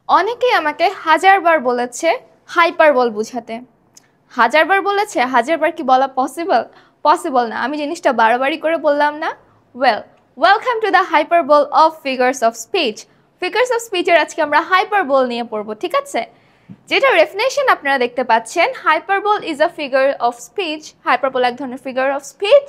অনেকেই আমাকে হাজারবার বলেছে হাইপারবল বুঝাতে। হাজারবার বলেছে, হাজারবার কি বলা পসিবল? পসিবল না। আমি জিনিসটা বারবারই করে বললাম না। Welcome to the hyperbole of figures of speech. Figures of স্পিচের আজকে আমরা হাইপারবল নিয়ে পড়বো, ঠিক আছে? যেটা ডেফিনেশন আপনারা দেখতে পাচ্ছেন, hyperbole is a figure of speech. Hyperbole এক ধরনের figure of speech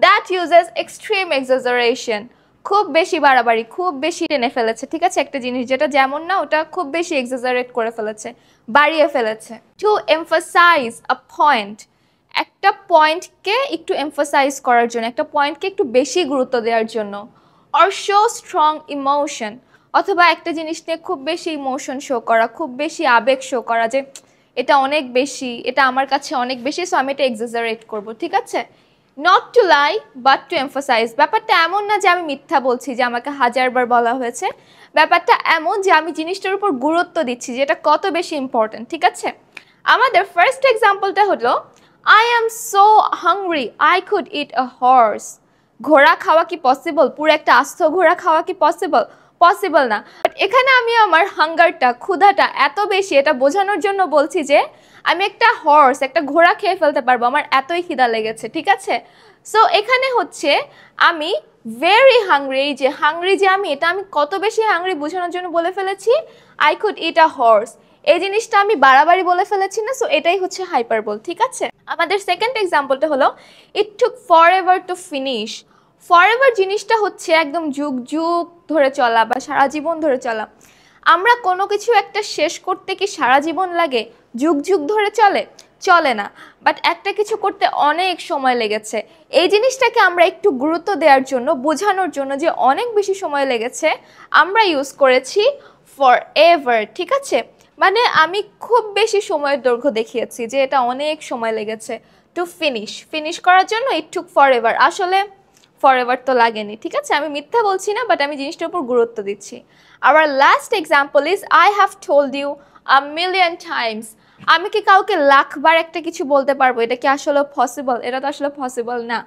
that uses extreme exaggeration. খুব বেশি বাড়াবাড়ি, খুব বেশি টেনে ফেলেছে, ঠিক আছে? একটা জিনিস যেটা যেমন না ওটা খুব বেশি এক্সাজারেট করে ফেলেছে, বাড়িয়ে ফেলেছে। টু এমফাসাইজ আ পয়েন্ট, একটা পয়েন্টকে একটু এমফাসাইজ করার জন্য, একটা পয়েন্টকে একটু বেশি গুরুত্ব দেওয়ার জন্য। অর শো স্ট্রং ইমোশন, অথবা একটা জিনিস নিয়ে খুব বেশি ইমোশন শো করা, খুব বেশি আবেগ শো করা, যে এটা অনেক বেশি, এটা আমার কাছে অনেক বেশি, সো আমি এটা এক্সাজারেট করবো, ঠিক আছে? Not to lie but to emphasize. ব্যাপারটা এমন না যে আমি মিথ্যা বলছি, যে আমাকে হাজারবার বলা হয়েছে। ব্যাপারটা এমন যে আমি জিনিসটার উপর গুরুত্ব দিচ্ছি, যে এটা কত বেশি ইম্পর্টেন্ট, ঠিক আছে? আমাদের ফার্স্ট এক্সাম্পলটা হলো, I am so hungry I could it a horse. ঘোড়া খাওয়া কি পসিবল? পুরো একটা আস্ত ঘোড়া খাওয়া কি পসিবল? পসিবল না। বাট এখানে আমি আমার হাঙ্গারটা, ক্ষুধাটা এত বেশি, এটা বোঝানোর জন্য বলছি যে আমি একটা হর্স, একটা ঘোড়া খেয়ে ফেলতে পারবো, আমার এতই খিদা লেগেছে, ঠিক আছে? সো এখানে হচ্ছে আমি ভেরি হাংরি, এই যে হাংরি যে আমি, এটা আমি কত বেশি হাংরি বোঝানোর জন্য বলে ফেলেছি I could it a horse. এই জিনিসটা আমি বাড়াবাড়ি বলে ফেলেছি না, সো এটাই হচ্ছে হাইপারবল, ঠিক আছে? আমাদের সেকেন্ড এক্সাম্পলটা হলো, it took forever to finish. Forever জিনিসটা হচ্ছে একদম যুগ যুগ ধরে চলা বা সারা জীবন ধরে চলা। আমরা কোনো কিছু একটা শেষ করতে কি সারা জীবন লাগে? যুগ যুগ ধরে চলে? চলে না। বাট একটা কিছু করতে অনেক সময় লেগেছে। এই জিনিসটাকে আমরা একটু গুরুত্ব দেওয়ার জন্য, বোঝানোর জন্য যে অনেক বেশি সময় লেগেছে, আমরা ইউজ করেছি ফর এভার, ঠিক আছে? মানে আমি খুব বেশি সময়ের দৈর্ঘ্য দেখিয়েছি, যে এটা অনেক সময় লেগেছে। টু ফিনিশ, ফিনিশ করার জন্য ইট টুক ফর এভার। আসলে ফর এভার তো লাগেনি, ঠিক আছে? আমি মিথ্যা বলছি না, বাট আমি জিনিসটার উপর গুরুত্ব দিচ্ছি। Our last example is, I have told you a million times. আমি কি কাউকে লাখবার একটা কিছু বলতে পারবো? এটা কি আসলে পসিবল? এটা তো আসলে পসিবল না।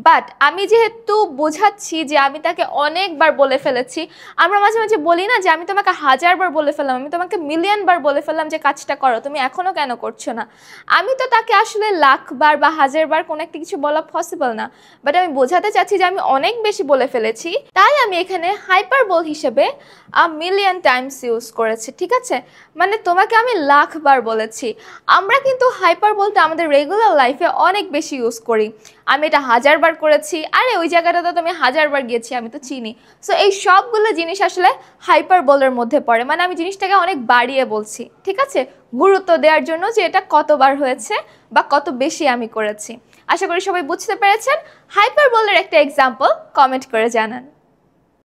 বাট আমি যেহেতু বোঝাচ্ছি যে আমি তাকে অনেকবার বলে ফেলেছি, আমরা মাঝে মাঝে বলি না যে আমি তোমাকে হাজারবার বলে ফেললাম, আমি তোমাকে মিলিয়নবার বলে ফেললাম যে কাজটা করো, তুমি এখনও কেন করছো না? আমি তো তাকে আসলে লাখবার বা হাজারবার কোনো একটা কিছু বলা পসিবল না, বাট আমি বোঝাতে চাচ্ছি যে আমি অনেক বেশি বলে ফেলেছি, তাই আমি এখানে হাইপারবল হিসেবে আ মিলিয়ন টাইমস ইউজ করেছি, ঠিক আছে? মানে তোমাকে আমি লাখবার বলেছি। আমরা কিন্তু হাইপারবলটা আমাদের রেগুলার লাইফে অনেক বেশি ইউজ করি। আমি এটা হাজারবার করেছি, আরে ওই জায়গাটাতে তো আমি হাজারবার গিয়েছি, আমি তো চিনি। সো এই সবগুলো জিনিস আসলে হাইপারবলের মধ্যে পড়ে, মানে আমি জিনিসটাকে অনেক বাড়িয়ে বলছি, ঠিক আছে? গুরুত্ব দেওয়ার জন্য যে এটা কতবার হয়েছে বা কত বেশি আমি করেছি। আশা করি সবাই বুঝতে পেরেছেন। হাইপারবলের একটা এক্সাম্পল কমেন্ট করে জানান।